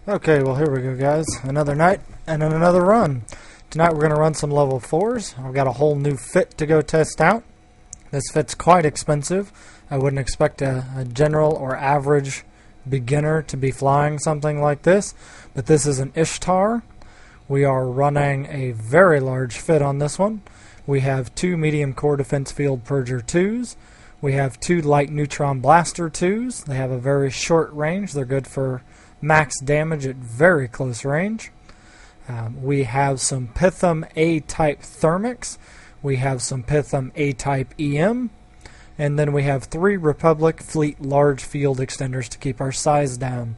Okay, well here we go guys. Another night and another run. Tonight we're going to run some level 4s. I've got a whole new fit to go test out. This fit's quite expensive. I wouldn't expect a general or average beginner to be flying something like this. But this is an Ishtar. We are running a very large fit on this one. We have 2 medium core defense field Purger 2s. We have 2 light neutron blaster 2s. They have a very short range. They're good for max damage at very close range. We have some Pitham A-type thermics. We have some Pitham A-type EM. And then we have 3 Republic Fleet large field extenders to keep our size down.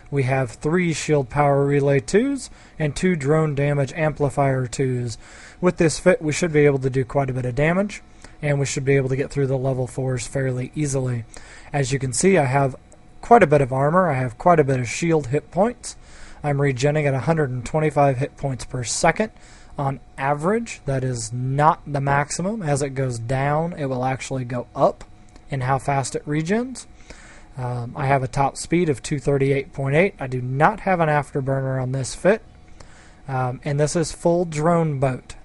We have 3 shield power relay 2s and 2 drone damage amplifier 2s. With this fit we should be able to do quite a bit of damage, and we should be able to get through the level 4s fairly easily. As you can see, I have quite a bit of armor. I have quite a bit of shield hit points. I'm regenning at 125 hit points per second on average. That is not the maximum. As it goes down, it will actually go up in how fast it regens. I have a top speed of 238.8. I do not have an afterburner on this fit. And this is full drone boat.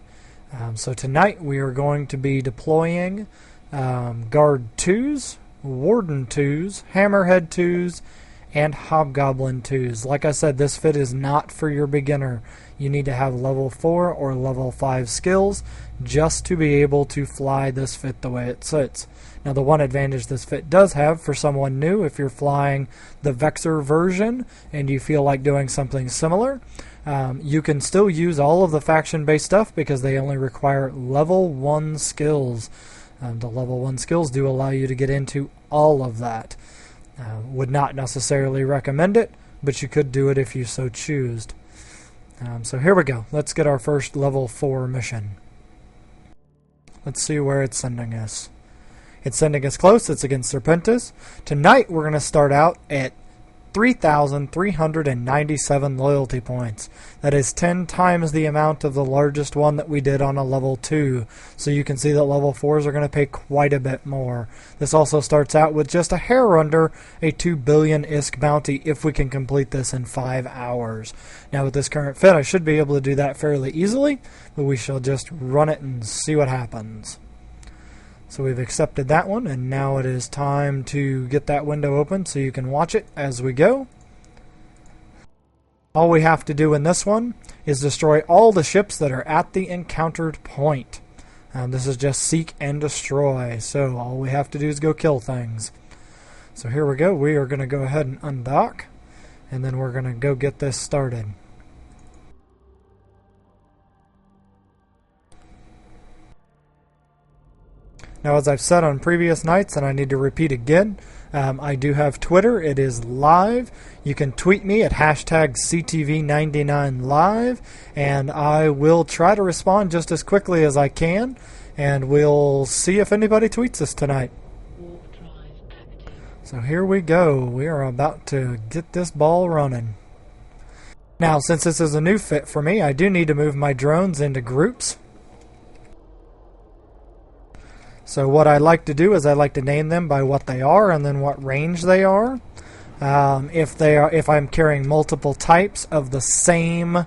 So tonight we are going to be deploying Guard 2s, Warden 2s, Hammerhead 2s, and Hobgoblin 2s. Like I said, this fit is not for your beginner. You need to have level 4 or level 5 skills just to be able to fly this fit the way it sits. Now the one advantage this fit does have for someone new, if you're flying the Vexor version and you feel like doing something similar, you can still use all of the faction-based stuff because they only require level 1 skills. The level 1 skills do allow you to get into all of that. Would not necessarily recommend it, but you could do it if you so choose. So here we go. Let's get our first level 4 mission. Let's see where it's sending us. It's sending us close. It's against Serpentis. Tonight we're going to start out at 3,397 loyalty points. That is 10 times the amount of the largest one that we did on a level 2. So you can see that level 4s are going to pay quite a bit more. This also starts out with just a hair under a 2 billion ISK bounty if we can complete this in 5 hours. Now with this current fit I should be able to do that fairly easily, but we shall just run it and see what happens. So we've accepted that one, and now it is time to get that window open so you can watch it as we go. All we have to do in this one is destroy all the ships that are at the encountered point. This is just seek and destroy, so all we have to do is go kill things. So here we go. We are going to go ahead and undock, and then we're going to go get this started. Now, as I've said on previous nights, and I need to repeat again, I do have Twitter. It is live. You can tweet me at hashtag CTV99live, and I will try to respond just as quickly as I can, and we'll see if anybody tweets us tonight. So here we go. We are about to get this ball running. Now, since this is a new fit for me, I do need to move my drones into groups. So what I like to do is I like to name them by what they are and then what range they are. If I'm carrying multiple types of the same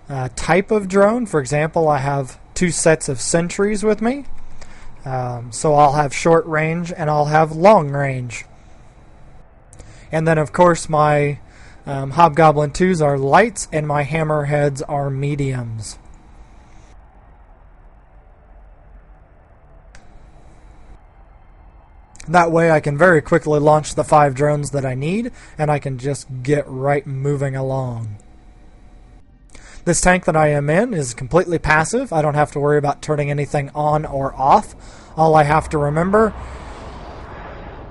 type of drone, for example, I have 2 sets of sentries with me. So I'll have short range and I'll have long range. And then of course my Hobgoblin 2s are lights and my Hammerheads are mediums. That way I can very quickly launch the 5 drones that I need, and I can just get right moving along. This tank that I am in is completely passive. I don't have to worry about turning anything on or off. All I have to remember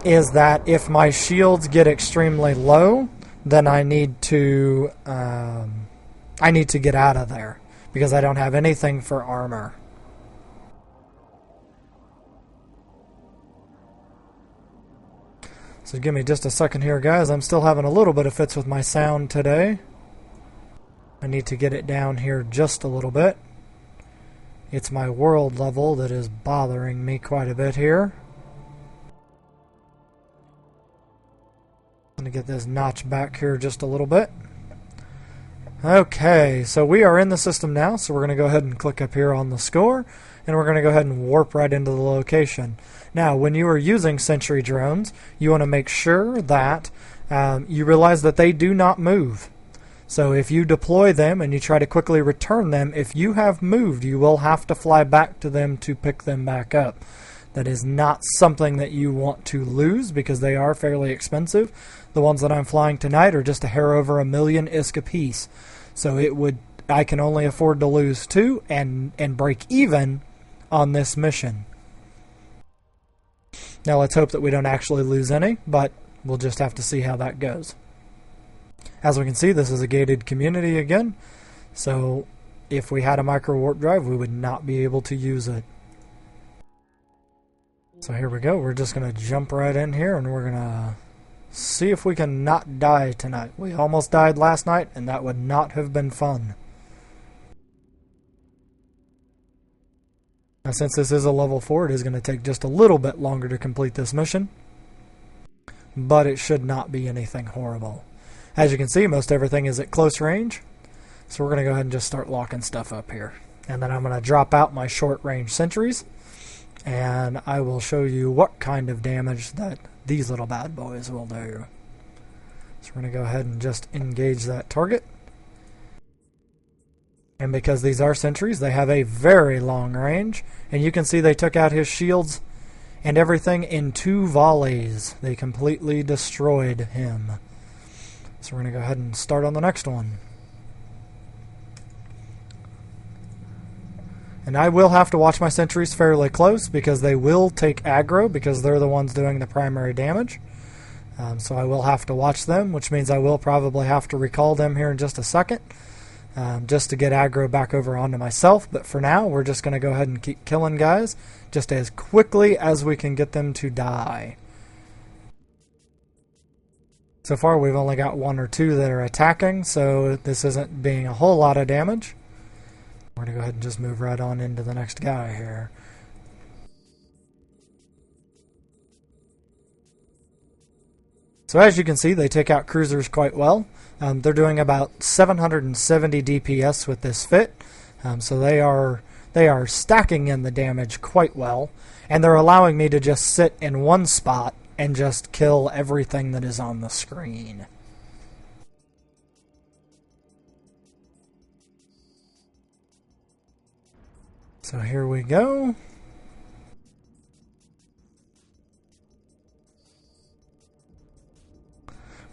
is that if my shields get extremely low, then I need to get out of there because I don't have anything for armor. So give me just a second here, guys. I'm still having a little bit of fits with my sound today. I need to get it down here just a little bit. It's my world level that is bothering me quite a bit here. I'm going to get this notch back here just a little bit. Okay, so we are in the system now, so we're going to go ahead and click up here on the score, and we're going to go ahead and warp right into the location. Now, when you are using sentry drones, you want to make sure that you realize that they do not move. So if you deploy them and you try to quickly return them, if you have moved, you will have to fly back to them to pick them back up. That is not something that you want to lose because they are fairly expensive. The ones that I'm flying tonight are just a hair over $1 million ISK a piece. So I can only afford to lose 2 and break even on this mission. Now let's hope that we don't actually lose any, but we'll just have to see how that goes. As we can see, this is a gated community again, so if we had a micro warp drive, we would not be able to use it. So here we go. We're just going to jump right in here, and we're going to see if we can not die tonight. We almost died last night, and that would not have been fun. Now, since this is a level 4, it is going to take just a little bit longer to complete this mission, but it should not be anything horrible. As you can see, most everything is at close range, so we're going to go ahead and just start locking stuff up here. And then I'm going to drop out my short range sentries, and I will show you what kind of damage that these little bad boys will do. So we're going to go ahead and just engage that target. And because these are sentries, they have a very long range, and you can see they took out his shields and everything in 2 volleys. They completely destroyed him. So we're going to go ahead and start on the next one. And I will have to watch my sentries fairly close because they will take aggro because they're the ones doing the primary damage. So I will have to watch them, which means I will probably have to recall them here in just a second just to get aggro back over onto myself. But for now, we're just going to go ahead and keep killing guys just as quickly as we can get them to die. So far, we've only got 1 or 2 that are attacking, so this isn't being a whole lot of damage. We're going to go ahead and just move right on into the next guy here. So as you can see, they take out cruisers quite well. They're doing about 770 DPS with this fit, so they are stacking in the damage quite well, and they're allowing me to just sit in one spot and just kill everything that is on the screen. So here we go.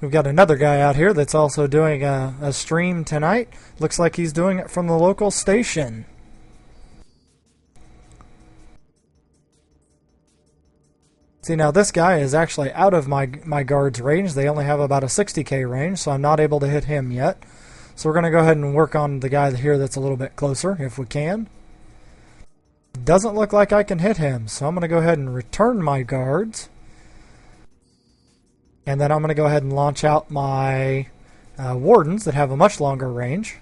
We've got another guy out here that's also doing a stream tonight. Looks like he's doing it from the local station. See, now this guy is actually out of my guard's range. They only have about a 60k range, so I'm not able to hit him yet. So we're going to go ahead and work on the guy here that's a little bit closer, if we can. Doesn't look like I can hit him, so I'm going to go ahead and return my guards. And then I'm going to go ahead and launch out my wardens that have a much longer range.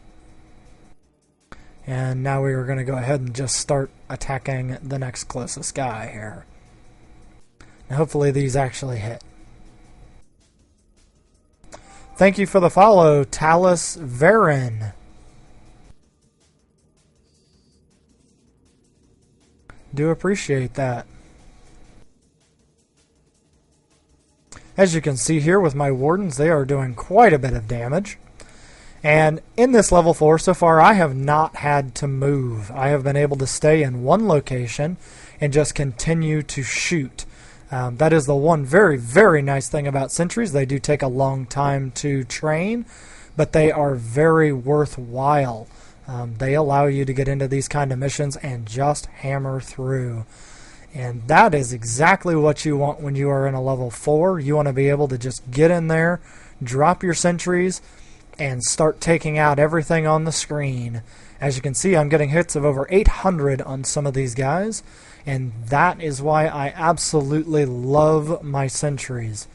And now we are going to go ahead and just start attacking the next closest guy here. Now hopefully these actually hit. Thank you for the follow, Talus Varin. Do appreciate that. As you can see here with my wardens, they are doing quite a bit of damage. And in this level 4 so far, I have not had to move. I have been able to stay in one location and just continue to shoot. That is the one very, very nice thing about sentries. They do take a long time to train, but they are very worthwhile. They allow you to get into these kind of missions and just hammer through. And that is exactly what you want when you are in a level 4. You want to be able to just get in there, drop your sentries, and start taking out everything on the screen. As you can see, I'm getting hits of over 800 on some of these guys, and that is why I absolutely love my sentries.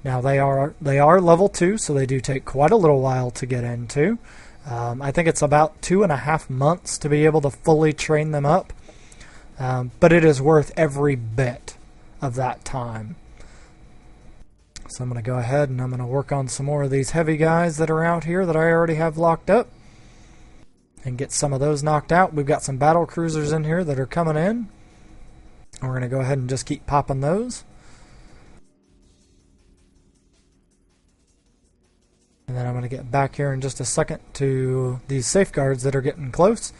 Now they are level 2, so they do take quite a little while to get into. I think it's about 2.5 months to be able to fully train them up, but it is worth every bit of that time. So I'm going to go ahead and I'm going to work on some more of these heavy guys that are out here that I already have locked up and get some of those knocked out. We've got some battle cruisers in here that are coming in. We're going to go ahead and just keep popping those. And then I'm going to get back here in just a second to these safeguards that are getting close.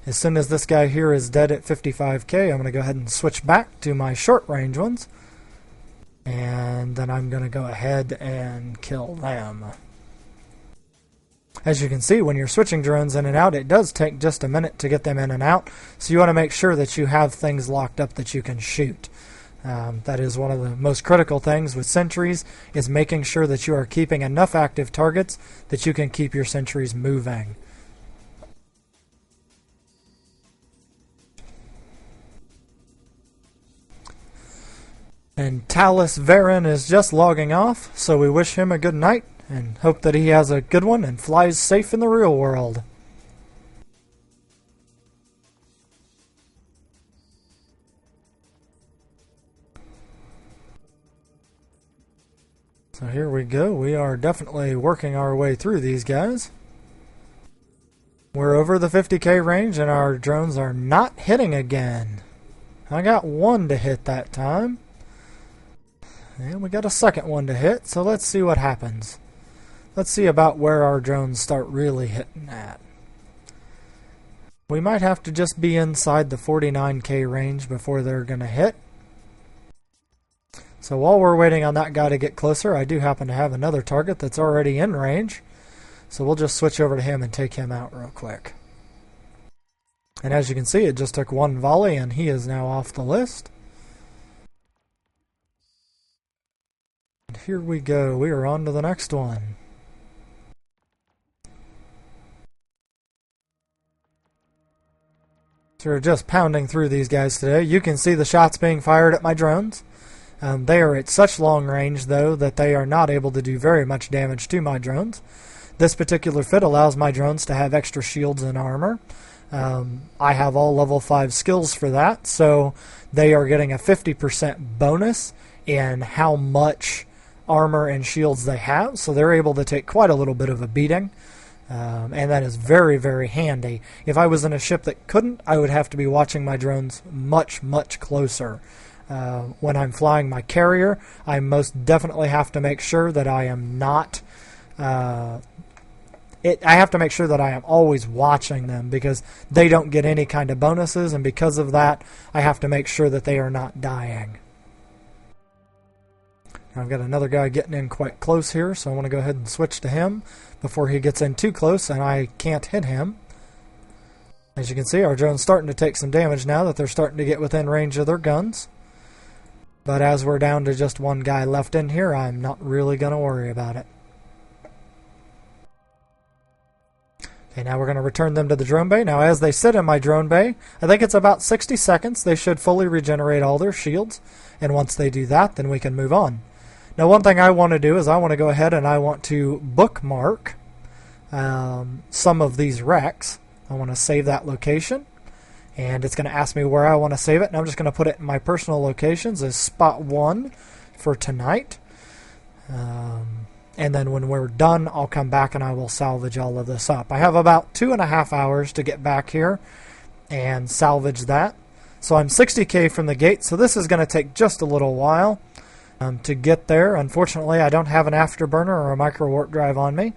As soon as this guy here is dead at 55k, I'm going to go ahead and switch back to my short range ones. And then I'm going to go ahead and kill them. As you can see, when you're switching drones in and out, it does take just a minute to get them in and out. So you want to make sure that you have things locked up that you can shoot. That is one of the most critical things with sentries, is making sure that you are keeping enough active targets that you can keep your sentries moving. And Talus Varen is just logging off, so we wish him a good night and hope that he has a good one and flies safe in the real world. So here we go. We are definitely working our way through these guys. We're over the 50k range and our drones are not hitting again. I got one to hit that time. And we got a second one to hit, so let's see what happens. Let's see about where our drones start really hitting at. We might have to just be inside the 49k range before they're going to hit. So while we're waiting on that guy to get closer, I do happen to have another target that's already in range. So we'll just switch over to him and take him out real quick. And as you can see, it just took one volley and he is now off the list. And here we go. We are on to the next one. So we're just pounding through these guys today. You can see the shots being fired at my drones. They are at such long range, though, that they are not able to do very much damage to my drones. This particular fit allows my drones to have extra shields and armor. I have all level 5 skills for that, so they are getting a 50% bonus in how much armor and shields they have, so they're able to take quite a little bit of a beating. And that is very, very handy. If I was in a ship that couldn't, I would have to be watching my drones much, much closer. When I'm flying my carrier, I most definitely have to make sure that I am not... I have to make sure that I am always watching them because they don't get any kind of bonuses, and because of that, I have to make sure that they are not dying. I've got another guy getting in quite close here, so I want to go ahead and switch to him before he gets in too close and I can't hit him. As you can see, our drone's starting to take some damage now that they're starting to get within range of their guns. But as we're down to just one guy left in here, I'm not really going to worry about it. Okay, now we're going to return them to the drone bay. Now as they sit in my drone bay, I think it's about 60 seconds. They should fully regenerate all their shields. And once they do that, then we can move on. Now one thing I want to do is I want to go ahead and I want to bookmark some of these wrecks. I want to save that location. And it's going to ask me where I want to save it. And I'm just going to put it in my personal locations as spot 1 for tonight. And then when we're done, I'll come back and I will salvage all of this up. I have about 2.5 hours to get back here and salvage that. So I'm 60k from the gate, so this is going to take just a little while to get there. Unfortunately, I don't have an afterburner or a micro warp drive on me.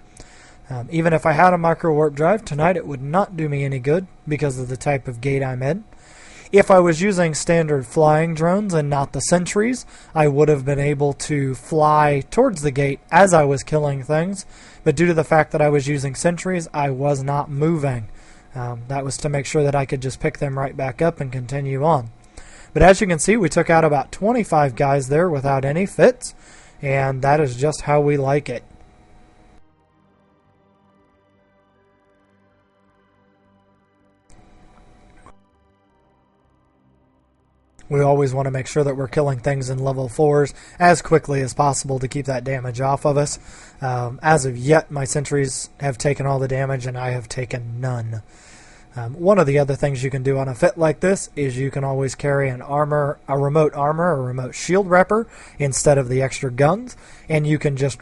Even if I had a micro warp drive, tonight it would not do me any good because of the type of gate I'm in. If I was using standard flying drones and not the sentries, I would have been able to fly towards the gate as I was killing things. But due to the fact that I was using sentries, I was not moving. That was to make sure that I could just pick them right back up and continue on. But as you can see, we took out about 25 guys there without any fits, and that is just how we like it. We always want to make sure that we're killing things in level 4s as quickly as possible to keep that damage off of us. As of yet, my sentries have taken all the damage and I have taken none. One of the other things you can do on a fit like this is you can always carry a remote armor, a remote shield repper instead of the extra guns, and you can just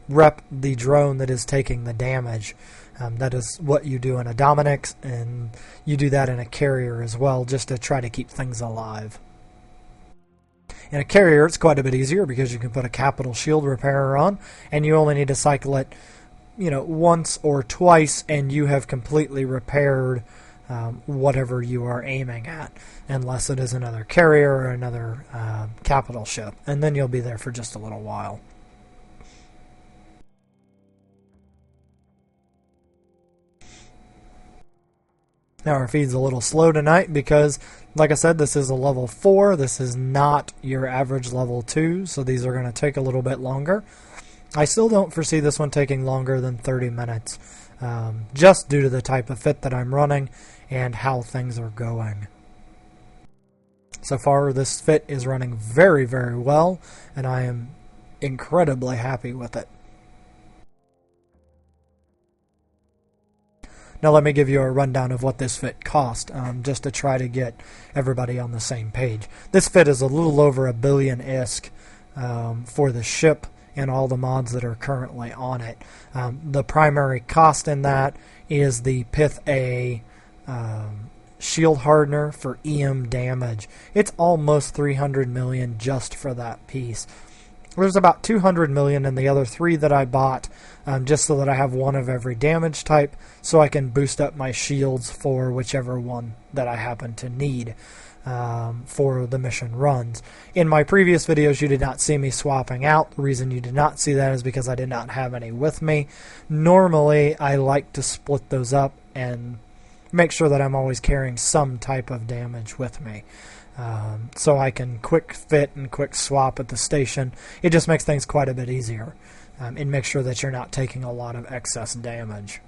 rep the drone that is taking the damage. That is what you do in a Dominix, and you do that in a carrier as well, just to try to keep things alive. In a carrier, it's quite a bit easier because you can put a capital shield repairer on, and you only need to cycle it, once or twice, and you have completely repaired whatever you are aiming at, unless it is another carrier or another capital ship, and then you'll be there for just a little while. Now our feed's a little slow tonight because, like I said, this is a level 4. This is not your average level 2, so these are going to take a little bit longer. I still don't foresee this one taking longer than 30 minutes, just due to the type of fit that I'm running and how things are going. So far, this fit is running very, very well, and I am incredibly happy with it. Now let me give you a rundown of what this fit cost, just to try to get everybody on the same page. This fit is a little over $1 billion ISK for the ship and all the mods that are currently on it. The primary cost in that is the Pith A shield hardener for EM damage. It's almost 300 million just for that piece. There's about 200 million in the other 3 that I bought, just so that I have one of every damage type, so I can boost up my shields for whichever one that I happen to need for the mission runs. In my previous videos, you did not see me swapping out. The reason you did not see that is because I did not have any with me. Normally, I like to split those up and make sure that I'm always carrying some type of damage with me. So I can quick fit and quick swap at the station. It just makes things quite a bit easier, and make sure that you're not taking a lot of excess damage.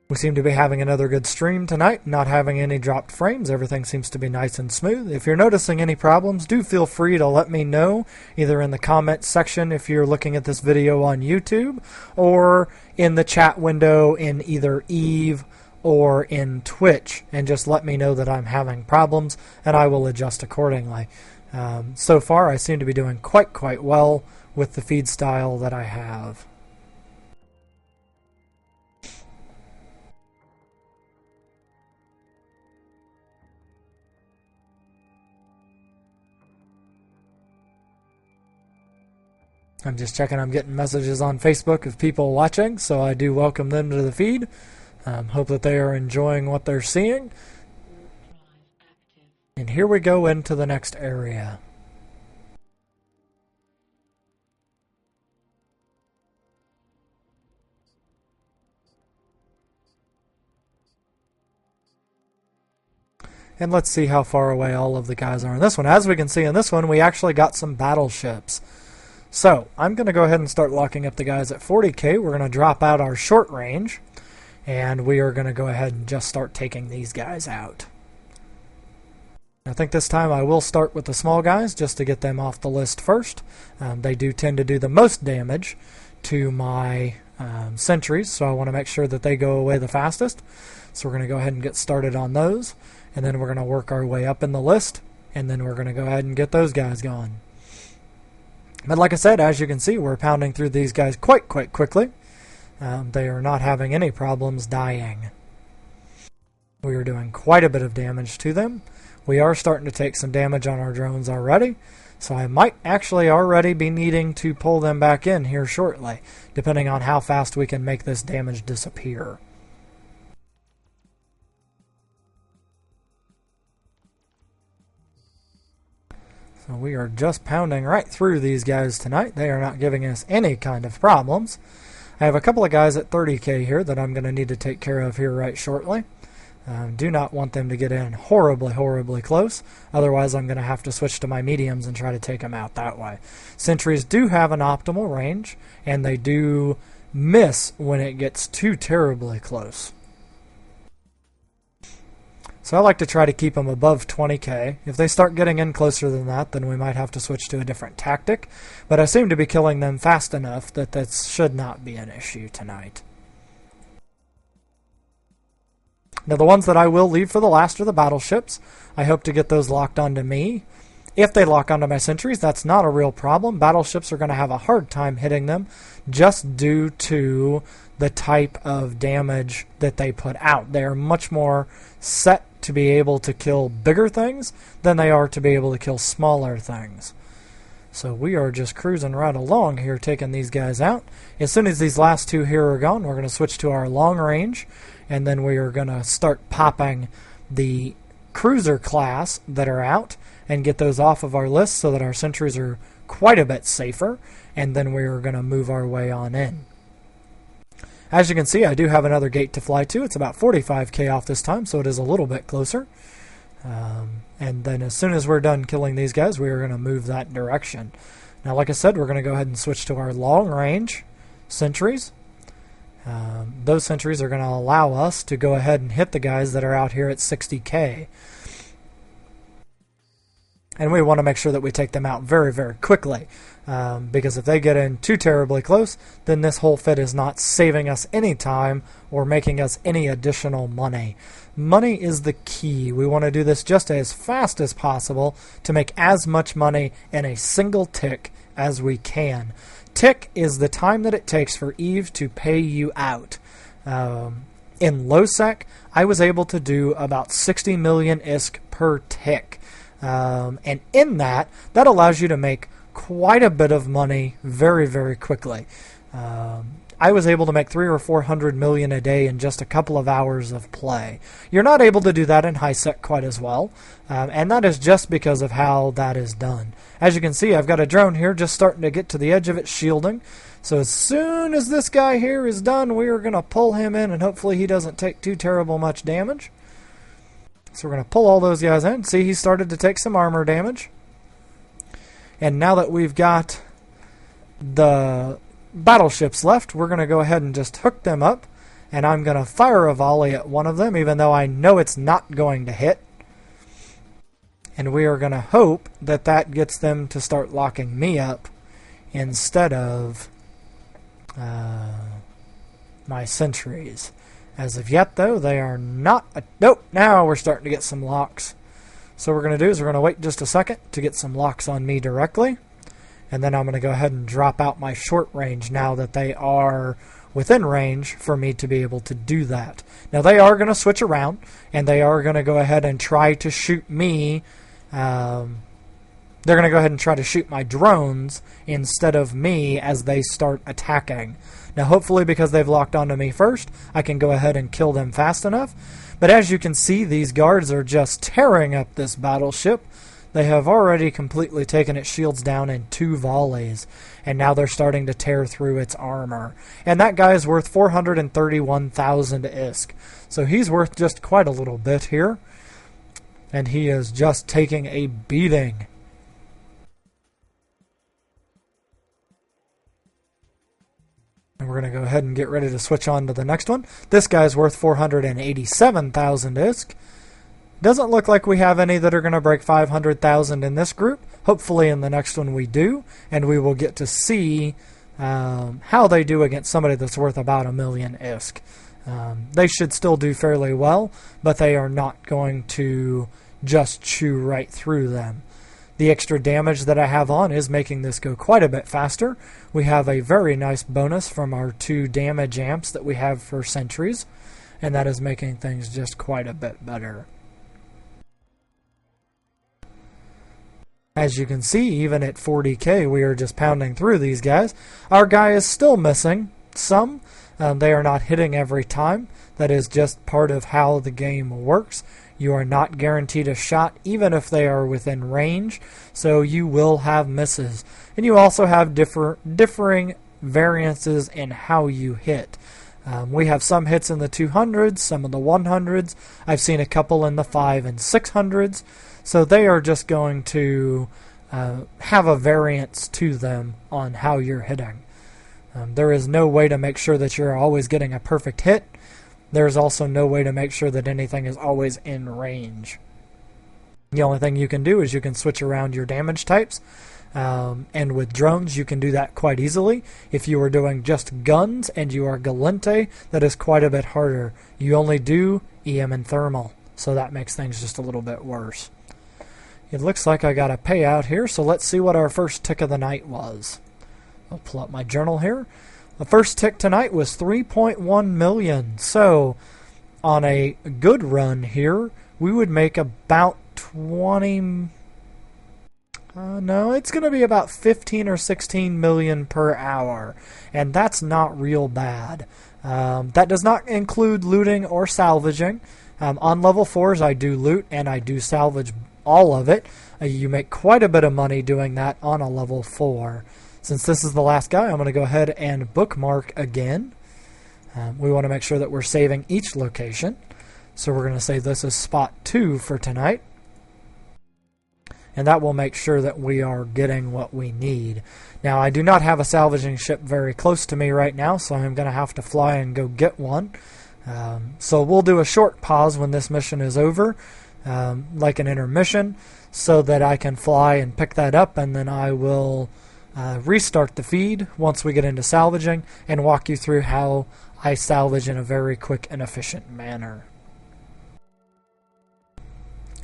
We seem to be having another good stream tonight, not having any dropped frames. Everything seems to be nice and smooth. If you're noticing any problems, do feel free to let me know, either in the comments section if you're looking at this video on YouTube, or in the chat window in either Eve or in Twitch, and just let me know that I'm having problems, and I will adjust accordingly. So far, I seem to be doing quite well with the feed style that I have. I'm just checking. I'm getting messages on Facebook of people watching, so I do welcome them to the feed. Hope that they are enjoying what they're seeing. And here we go into the next area. And let's see how far away all of the guys are in this one. As we can see in this one, we actually got some battleships. So, I'm going to go ahead and start locking up the guys at 40k. We're going to drop out our short range, and we are going to go ahead and just start taking these guys out. I think this time I will start with the small guys, just to get them off the list first. They do tend to do the most damage to my sentries, so I want to make sure that they go away the fastest. So we're going to go ahead and get started on those, and then we're going to work our way up in the list, and then we're going to go ahead and get those guys going. But like I said, as you can see, we're pounding through these guys quite quickly. They are not having any problems dying. We are doing quite a bit of damage to them. We are starting to take some damage on our drones already, so I might actually already be needing to pull them back in here shortly, depending on how fast we can make this damage disappear. So we are just pounding right through these guys tonight. They are not giving us any kind of problems. I have a couple of guys at 30k here that I'm going to need to take care of here right shortly. Do not want them to get in horribly close. Otherwise, I'm going to have to switch to my mediums and try to take them out that way. Sentries do have an optimal range, and they do miss when it gets too terribly close. So I like to try to keep them above 20k. If they start getting in closer than that, then we might have to switch to a different tactic. But I seem to be killing them fast enough that that should not be an issue tonight. Now the ones that I will leave for the last are the battleships. I hope to get those locked onto me. If they lock onto my sentries, that's not a real problem. Battleships are going to have a hard time hitting them just due to the type of damage that they put out. They are much more set to be able to kill bigger things than they are to be able to kill smaller things. So we are just cruising right along here, taking these guys out. As soon as these last two here are gone, we're going to switch to our long range, and then we are going to start popping the cruiser class that are out and get those off of our list so that our sentries are quite a bit safer, and then we are going to move our way on in. As you can see, I do have another gate to fly to. It's about 45k off this time, so it is a little bit closer. And then as soon as we're done killing these guys, we are going to move that direction. Now, like I said, we're going to go ahead and switch to our long-range sentries. Those sentries are going to allow us to go ahead and hit the guys that are out here at 60k. And we want to make sure that we take them out very, very quickly. Because if they get in too terribly close, then this whole fit is not saving us any time or making us any additional money. Money is the key. We want to do this just as fast as possible to make as much money in a single tick as we can. Tick is the time that it takes for Eve to pay you out. In low sec, I was able to do about 60 million ISK per tick. And in that allows you to make quite a bit of money very, very quickly. I was able to make 300 or 400 million a day in just a couple of hours of play. You're not able to do that in high sec quite as well, and that is just because of how that is done. As you can see, I've got a drone here just starting to get to the edge of its shielding. So as soon as this guy here is done, we are going to pull him in, and hopefully he doesn't take too terrible much damage. So we're going to pull all those guys in. See, he started to take some armor damage. And now that we've got the battleships left, we're going to go ahead and just hook them up. And I'm going to fire a volley at one of them, even though I know it's not going to hit. And we are going to hope that that gets them to start locking me up instead of my sentries. As of yet, though, they are not... Nope, now we're starting to get some locks. So what we're going to do is we're going to wait just a second to get some locks on me directly. And then I'm going to go ahead and drop out my short range now that they are within range for me to be able to do that. Now they are going to switch around, and they are going to go ahead and try to shoot me. They're going to go ahead and try to shoot my drones instead of me as they start attacking. Now hopefully because they've locked onto me first, I can go ahead and kill them fast enough. But as you can see, these guards are just tearing up this battleship. They have already completely taken its shields down in 2 volleys, and now they're starting to tear through its armor. And that guy is worth 431,000 ISK. So he's worth just quite a little bit here. And he is just taking a beating. And we're going to go ahead and get ready to switch on to the next one. This guy's worth 487,000 ISK. Doesn't look like we have any that are going to break 500,000 in this group. Hopefully in the next one we do, and we will get to see how they do against somebody that's worth about 1 million ISK. They should still do fairly well, but they are not going to just chew right through them. The extra damage that I have on is making this go quite a bit faster. We have a very nice bonus from our 2 damage amps that we have for sentries, and that is making things just quite a bit better. As you can see, even at 40k, we are just pounding through these guys. Our guy is still missing some. They are not hitting every time. That is just part of how the game works. You are not guaranteed a shot, even if they are within range, so you will have misses. And you also have differing variances in how you hit. We have some hits in the 200s, some in the 100s. I've seen a couple in the 5 and 600s. So they are just going to have a variance to them on how you're hitting. There is no way to make sure that you're always getting a perfect hit. there's also no way to make sure that anything is always in range. The only thing you can do is you can switch around your damage types, and with drones you can do that quite easily. If you are doing just guns and you are Galente, that is quite a bit harder. You only do EM and thermal, so that makes things just a little bit worse. It looks like I got a payout here, so let's see what our first tick of the night was. I'll pull up my journal here. The first tick tonight was 3.1 million, so on a good run here we would make about 20... no, it's going to be about 15 or 16 million per hour, and that's not real bad. That does not include looting or salvaging. On level 4s I do loot and I do salvage all of it. You make quite a bit of money doing that on a level 4. Since this is the last guy, I'm going to go ahead and bookmark again. We want to make sure that we're saving each location. So we're going to say this is spot 2 for tonight. And that will make sure that we are getting what we need. Now, I do not have a salvaging ship very close to me right now, so I'm going to have to fly and go get one. So we'll do a short pause when this mission is over, like an intermission, so that I can fly and pick that up, and then I will restart the feed once we get into salvaging and walk you through how I salvage in a very quick and efficient manner.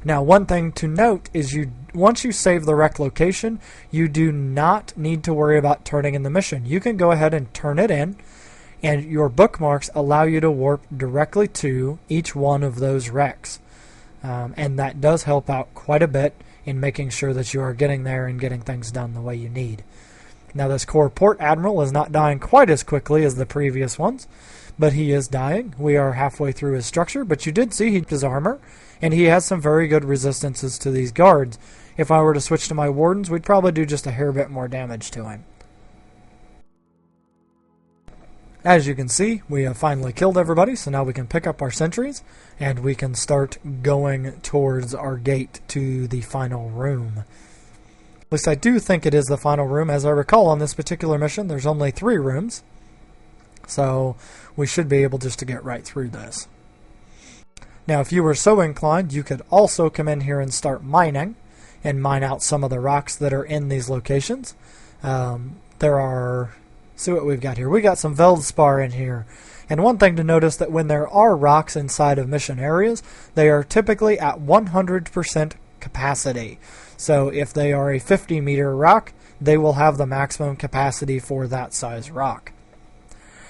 Now, one thing to note is once you save the wreck location, you do not need to worry about turning in the mission. You can go ahead and turn it in, and your bookmarks allow you to warp directly to each one of those wrecks. And that does help out quite a bit in making sure that you are getting there and getting things done the way you need. Now, this core port admiral is not dying quite as quickly as the previous ones, but he is dying. We are halfway through his structure, but you did see he his armor, and he has some very good resistances to these guards. If I were to switch to my wardens, we'd probably do just a hair bit more damage to him. As you can see, we have finally killed everybody, so now we can pick up our sentries, and we can start going towards our gate to the final room. At least I do think it is the final room. As I recall, on this particular mission, there's only 3 rooms, so we should be able just to get right through this. Now, if you were so inclined, you could also come in here and start mining, and mine out some of the rocks that are in these locations. There are... See what we've got here. We got some Veldspar in here. And one thing to notice that when there are rocks inside of mission areas, they are typically at 100% capacity. So if they are a 50-meter rock, they will have the maximum capacity for that size rock.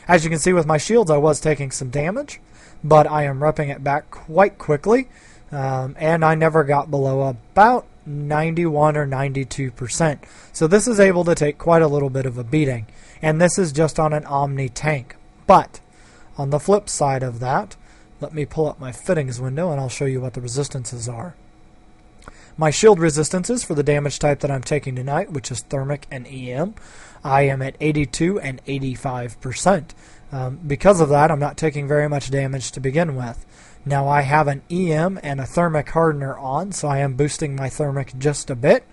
As you can see with my shields, I was taking some damage, but I am repping it back quite quickly, and I never got below about 91 or 92%. So this is able to take quite a little bit of a beating. And this is just on an Omni tank. But on the flip side of that, let me pull up my fittings window and I'll show you what the resistances are. My shield resistances for the damage type that I'm taking tonight, which is thermic and EM, I am at 82 and 85%. Because of that, I'm not taking very much damage to begin with. Now, I have an EM and a thermic hardener on, so I am boosting my thermic just a bit.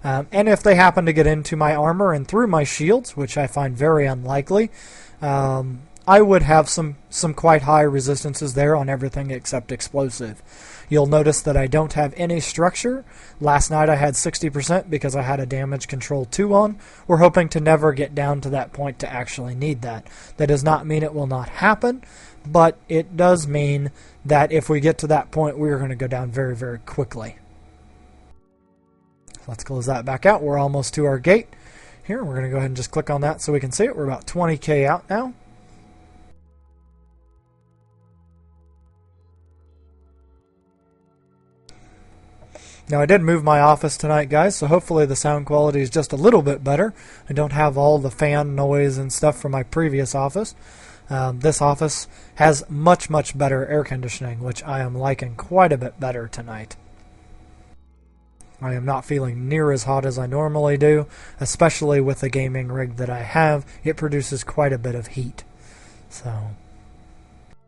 And if they happen to get into my armor and through my shields, which I find very unlikely, I would have some quite high resistances there on everything except explosive. You'll notice that I don't have any structure. Last night I had 60% because I had a damage control 2 on. We're hoping to never get down to that point to actually need that. That does not mean it will not happen, but it does mean that if we get to that point, we're going to go down very, very quickly. Let's close that back out. We're almost to our gate. Here, we're going to go ahead and just click on that so we can see it. We're about 20k out now. Now, I did move my office tonight, guys, so hopefully the sound quality is just a little bit better. I don't have all the fan noise and stuff from my previous office. This office has much, much better air conditioning, which I am liking quite a bit better tonight. I am not feeling near as hot as I normally do, especially with the gaming rig that I have. It produces quite a bit of heat. So,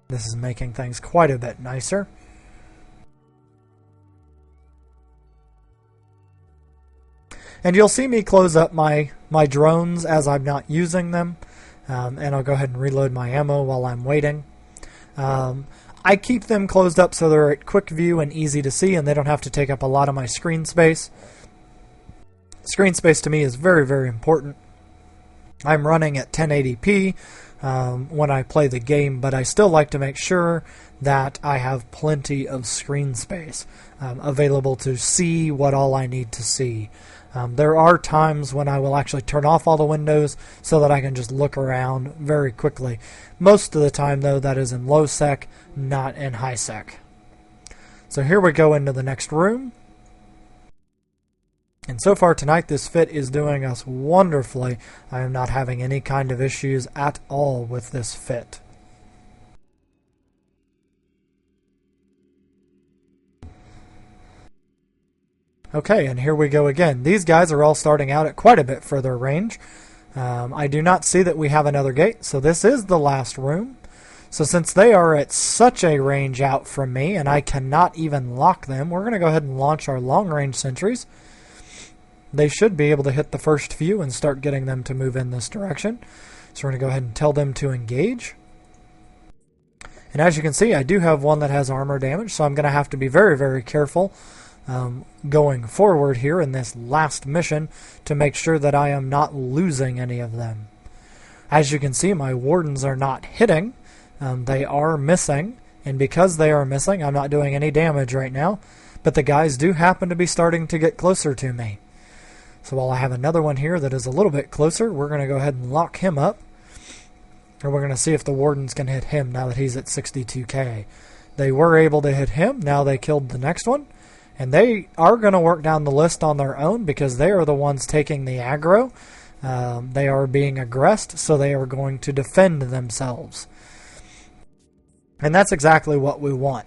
this is making things quite a bit nicer. And you'll see me close up my drones as I'm not using them. And I'll go ahead and reload my ammo while I'm waiting. I keep them closed up so they're at quick view and easy to see, and they don't have to take up a lot of my screen space. Screen space to me is very, very important. I'm running at 1080p when I play the game, but I still like to make sure that I have plenty of screen space available to see what all I need to see. There are times when I will actually turn off all the windows so that I can just look around very quickly. Most of the time, though, that is in low sec, not in high sec. So here we go into the next room. And so far tonight, this fit is doing us wonderfully. I am not having any kind of issues at all with this fit. Okay, and here we go again. These guys are all starting out at quite a bit further range. I do not see that we have another gate, so this is the last room. So since they are at such a range out from me, and I cannot even lock them, we're going to go ahead and launch our long-range sentries. They should be able to hit the first few and start getting them to move in this direction. So we're going to go ahead and tell them to engage. And as you can see, I do have one that has armor damage, so I'm going to have to be very, very careful going forward here in this last mission to make sure that I am not losing any of them. As you can see, my wardens are not hitting. They are missing, and because they are missing, I'm not doing any damage right now, but the guys do happen to be starting to get closer to me. So while I have another one here that is a little bit closer, we're going to go ahead and lock him up. And we're going to see if the wardens can hit him now that he's at 62k. They were able to hit him. Now they killed the next one. And they are going to work down the list on their own because they are the ones taking the aggro. They are being aggressed, so they are going to defend themselves. And that's exactly what we want.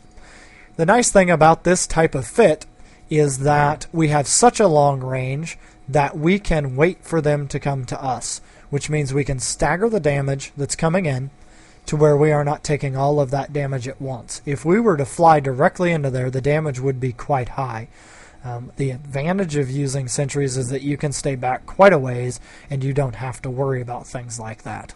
The nice thing about this type of fit is that we have such a long range that we can wait for them to come to us, which means we can stagger the damage that's coming in to where we are not taking all of that damage at once. If we were to fly directly into there, the damage would be quite high. The advantage of using sentries is that you can stay back quite a ways and you don't have to worry about things like that.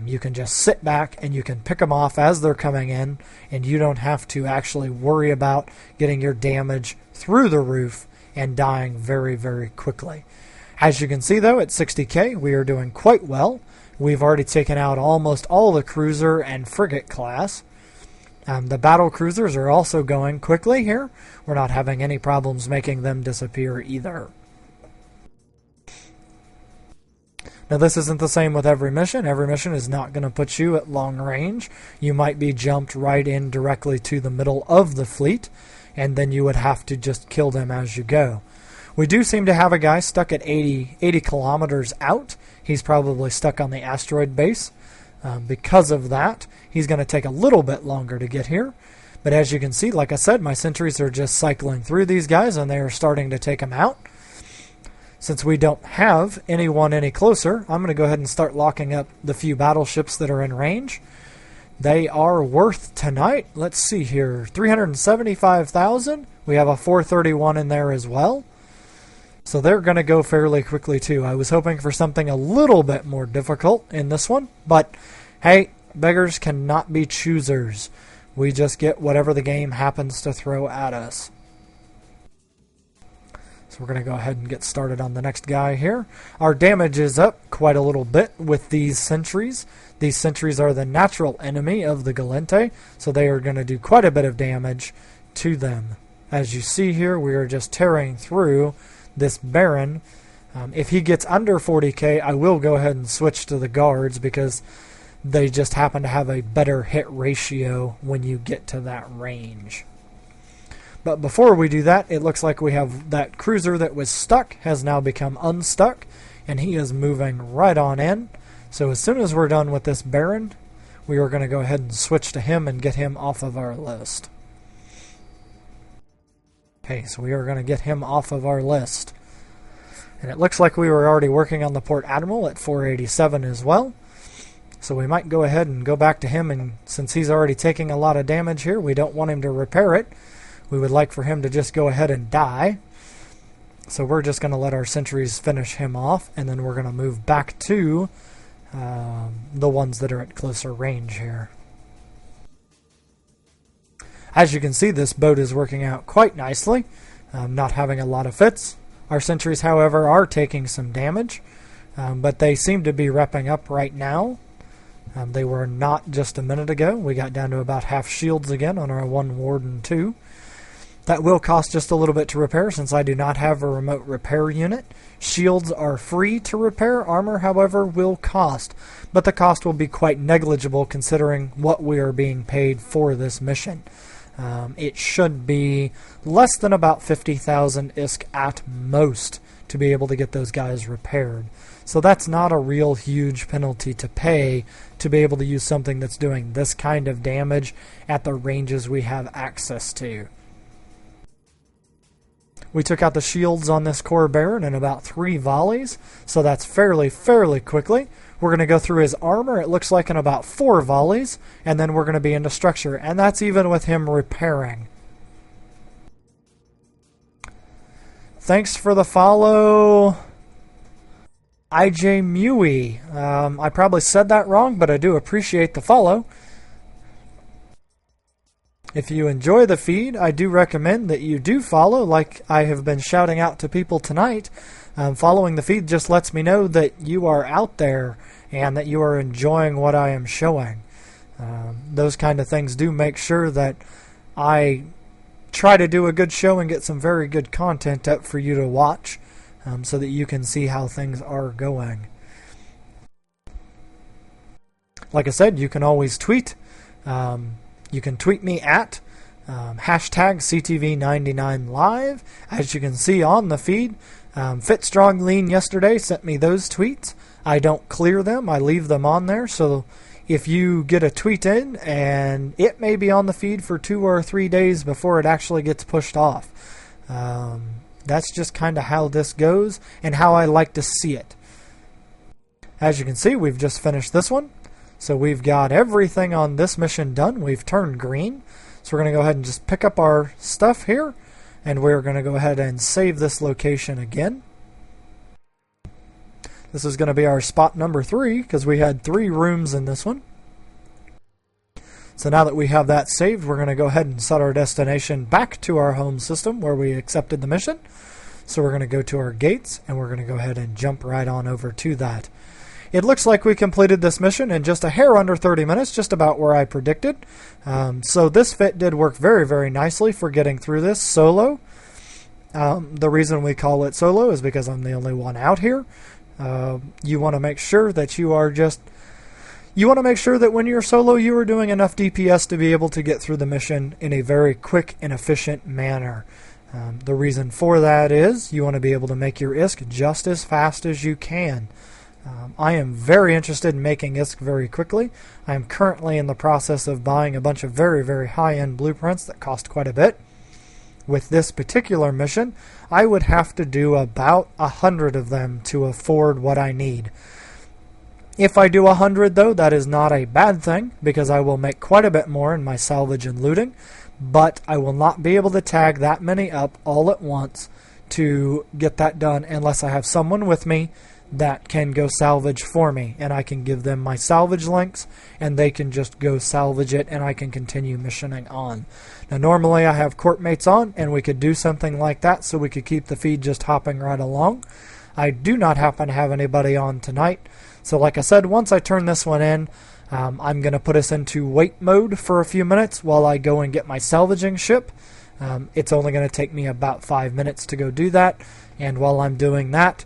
You can just sit back and you can pick them off as they're coming in, and you don't have to actually worry about getting your damage through the roof and dying very, very quickly. As you can see, though, at 60k, we are doing quite well. We've already taken out almost all the cruiser and frigate class. The battle cruisers are also going quickly here. We're not having any problems making them disappear either. Now, this isn't the same with every mission. Every mission is not going to put you at long range. You might be jumped right in directly to the middle of the fleet, and then you would have to just kill them as you go. We do seem to have a guy stuck at 80 kilometers out. He's probably stuck on the asteroid base. Because of that, he's going to take a little bit longer to get here. But as you can see, like I said, my sentries are just cycling through these guys, and they are starting to take them out. Since we don't have anyone any closer, I'm going to go ahead and start locking up the few battleships that are in range. They are worth tonight, let's see here, 375,000. We have a 431 in there as well. So they're going to go fairly quickly too. I was hoping for something a little bit more difficult in this one, but hey, beggars cannot be choosers. We just get whatever the game happens to throw at us. So we're going to go ahead and get started on the next guy here. Our damage is up quite a little bit with these sentries. These sentries are the natural enemy of the Gallente, so they are going to do quite a bit of damage to them. As you see here, we are just tearing through this Baron. If he gets under 40k, I will go ahead and switch to the guards because they just happen to have a better hit ratio when you get to that range. But before we do that, it looks like we have that cruiser that was stuck has now become unstuck, and he is moving right on in. So as soon as we're done with this Baron, we are going to go ahead and switch to him and get him off of our list. Okay, so we are going to get him off of our list. And it looks like we were already working on the Port Admiral at 487 as well. So we might go ahead and go back to him, and since he's already taking a lot of damage here, we don't want him to repair it. We would like for him to just go ahead and die. So we're just going to let our sentries finish him off, and then we're going to move back to the ones that are at closer range here. As you can see, this boat is working out quite nicely, not having a lot of fits. Our sentries, however, are taking some damage, but they seem to be repping up right now. They were not just a minute ago. We got down to about half shields again on our 1 Warden 2. That will cost just a little bit to repair since I do not have a remote repair unit. Shields are free to repair. Armor, however, will cost, but the cost will be quite negligible considering what we are being paid for this mission. It should be less than about 50,000 ISK at most to be able to get those guys repaired. So that's not a real huge penalty to pay to be able to use something that's doing this kind of damage at the ranges we have access to. We took out the shields on this core Baron in about 3 volleys, so that's fairly quickly. We're going to go through his armor, it looks like in about 4 volleys, and then we're going to be into structure, and that's even with him repairing. Thanks for the follow, IJ Mui. I probably said that wrong, but I do appreciate the follow. If you enjoy the feed, I do recommend that you do follow, like I have been shouting out to people tonight. Following the feed just lets me know that you are out there and that you are enjoying what I am showing. Those kind of things do make sure that I try to do a good show and get some very good content up for you to watch, so that you can see how things are going. Like I said, you can always tweet. You can tweet me at hashtag CTV99Live. As you can see on the feed, Fit Strong Lean yesterday sent me those tweets. I don't clear them. I leave them on there. So if you get a tweet in, and it may be on the feed for 2 or 3 days before it actually gets pushed off. That's just kind of how this goes and how I like to see it. As you can see, we've just finished this one. So we've got everything on this mission done. We've turned green. So we're going to go ahead and just pick up our stuff here. And we're going to go ahead and save this location again. This is going to be our spot number 3 because we had 3 rooms in this one. So now that we have that saved, we're going to go ahead and set our destination back to our home system where we accepted the mission. So we're going to go to our gates and we're going to go ahead and jump right on over to that. It looks like we completed this mission in just a hair under 30 minutes, just about where I predicted. So this fit did work very nicely for getting through this solo. The reason we call it solo is because I'm the only one out here. You want to make sure that you want to make sure that when you're solo, you are doing enough DPS to be able to get through the mission in a very quick and efficient manner. The reason for that is you want to be able to make your ISK just as fast as you can. I am very interested in making ISK very quickly. I am currently in the process of buying a bunch of very high-end blueprints that cost quite a bit. With this particular mission, I would have to do about 100 of them to afford what I need. If I do 100 though, that is not a bad thing because I will make quite a bit more in my salvage and looting, but I will not be able to tag that many up all at once to get that done unless I have someone with me that can go salvage for me, and I can give them my salvage links and they can just go salvage it and I can continue missioning on. Now normally I have court mates on and we could do something like that so we could keep the feed just hopping right along. I do not happen to have anybody on tonight, so like I said, once I turn this one in, I'm going to put us into wait mode for a few minutes while I go and get my salvaging ship. It's only going to take me about 5 minutes to go do that, and while I'm doing that,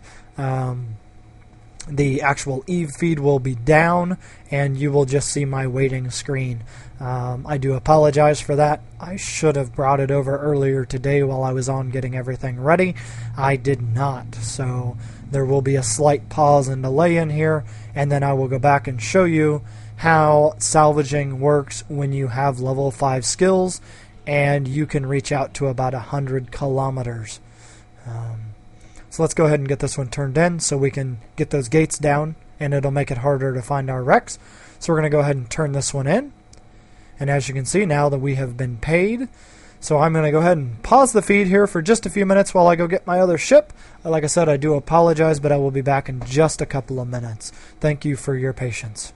the actual Eve feed will be down and you will just see my waiting screen. I do apologize for that. I should have brought it over earlier today while I was on getting everything ready. I did not, so there will be a slight pause and delay in here, and then I will go back and show you how salvaging works when you have level 5 skills and you can reach out to about 100 kilometers. So let's go ahead and get this one turned in so we can get those gates down and it'll make it harder to find our wrecks. So we're going to go ahead and turn this one in. And as you can see now that we have been paid, so I'm going to go ahead and pause the feed here for just a few minutes while I go get my other ship. Like I said, I do apologize, but I will be back in just a couple of minutes. Thank you for your patience.